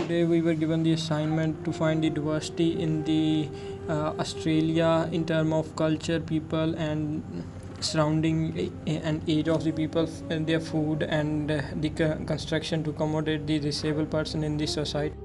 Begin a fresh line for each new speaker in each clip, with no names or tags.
Today we were given the assignment to find the diversity in the Australia in terms of culture, people, and surrounding and age of the people, and their food, and the construction to accommodate the disabled person in the society.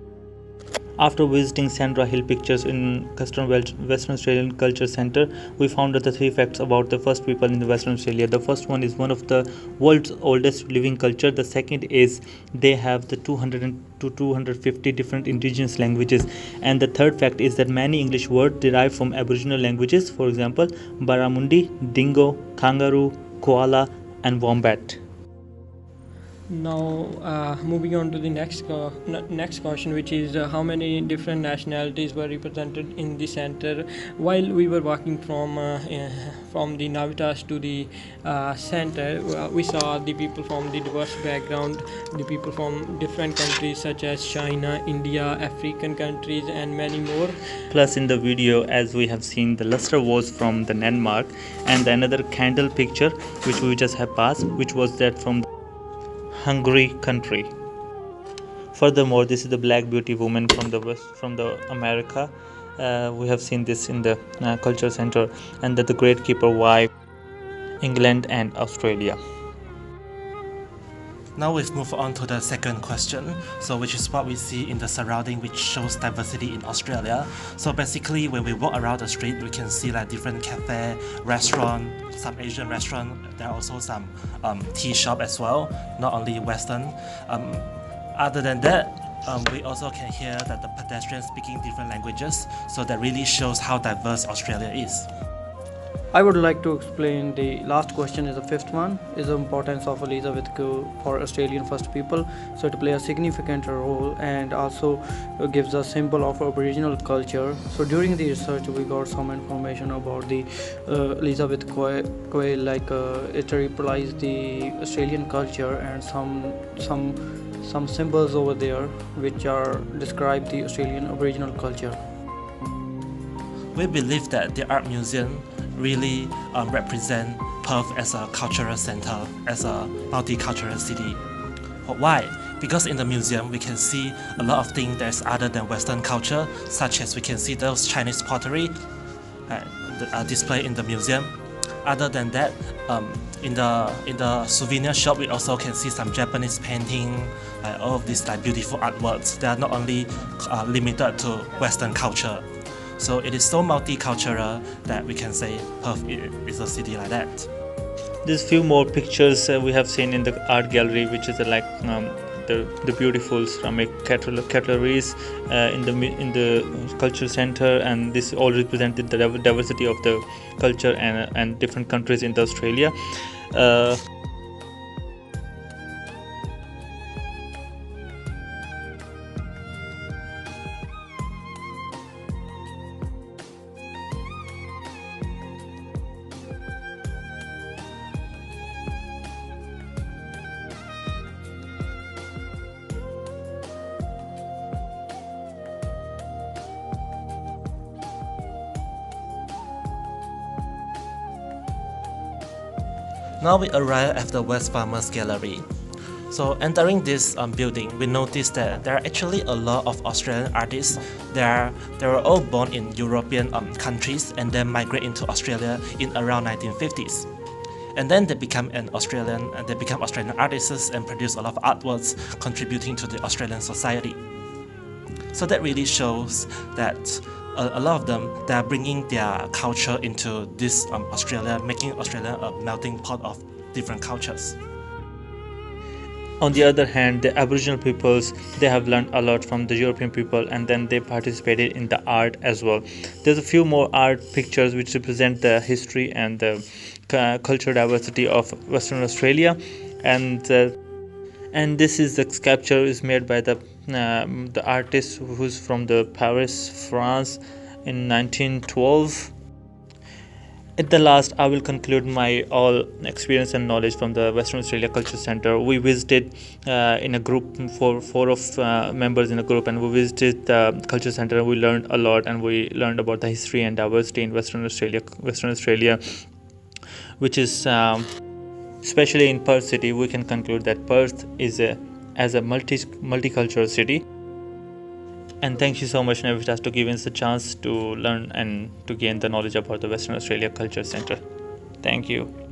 After visiting Sandra Hill Pictures in Western Australian Culture Centre, we found out the three facts about the first people in the Western Australia. The first one is one of the world's oldest living culture. The second is they have the 200 to 250 different indigenous languages. And the third fact is that many English words derive from Aboriginal languages. For example, Barramundi, dingo, kangaroo, koala, and wombat.
Now, moving on to the next question, which is how many different nationalities were represented in the center. While we were walking from the Navitas to the center, we saw the people from the diverse background, the people from different countries such as China, India, African countries, and many more.
Plus, in the video, as we have seen, the luster was from the Denmark, and another candle picture which we just have passed, which was that from Hungary country. Furthermore, this is the Black Beauty woman from the America. We have seen this in the Culture Center, and that the Great Keeper wife, England and Australia.
Now we've moved on to the second question, so which is what we see in the surrounding, which shows diversity in Australia. So basically, when we walk around the street, we can see like different cafe, restaurant, some Asian restaurant. There are also some tea shop as well, not only Western. Other than that, we also can hear that the pedestrians speaking different languages. So that really shows how diverse Australia is.
I would like to explain the last question is the fifth one, is the importance of Elizabeth Quay for Australian First People. So it plays a significant role and also gives a symbol of Aboriginal culture. So during the research we got some information about the Elizabeth Quay, like it replies the Australian culture and some symbols over there which are describe the Australian Aboriginal culture.
We believe that the art museum really represent Perth as a cultural center, as a multicultural city. Why? Because in the museum we can see a lot of things that's other than Western culture, such as we can see those Chinese pottery displayed in the museum. Other than that, in the souvenir shop we also can see some Japanese painting, all of these like beautiful artworks. They are not only limited to Western culture. So it is so multicultural that we can say Perth is a city like that.
There's few more pictures we have seen in the art gallery, which is like the beautiful ceramic cutleries in the cultural center, and this all represented the diversity of the culture and different countries in Australia.
Now we arrive at the West Farmers Gallery. So entering this building, we noticed that there are actually a lot of Australian artists. They were all born in European countries and then migrate into Australia in around 1950s. And then they become Australian artists and produce a lot of artworks contributing to the Australian society. So that really shows that a lot of them, they are bringing their culture into this Australia, making Australia a melting pot of different cultures.
On the other hand, the Aboriginal peoples, they have learned a lot from the European people, and then they participated in the art as well. There's a few more art pictures which represent the history and the cultural diversity of Western Australia, and this is the sculpture is made by the artist who's from the Paris, France in 1912. At the last, I will conclude my all experience and knowledge from the Western Australia Culture Centre. We visited in a group, four of members in a group, and we visited the Culture Centre. We learned a lot, and we learned about the history and diversity in Western Australia, which is especially in Perth city. We can conclude that Perth is as a multicultural city. And thank you so much, Navitas, to giving us a chance to learn and to gain the knowledge about the Western Australia Culture Centre. Thank you.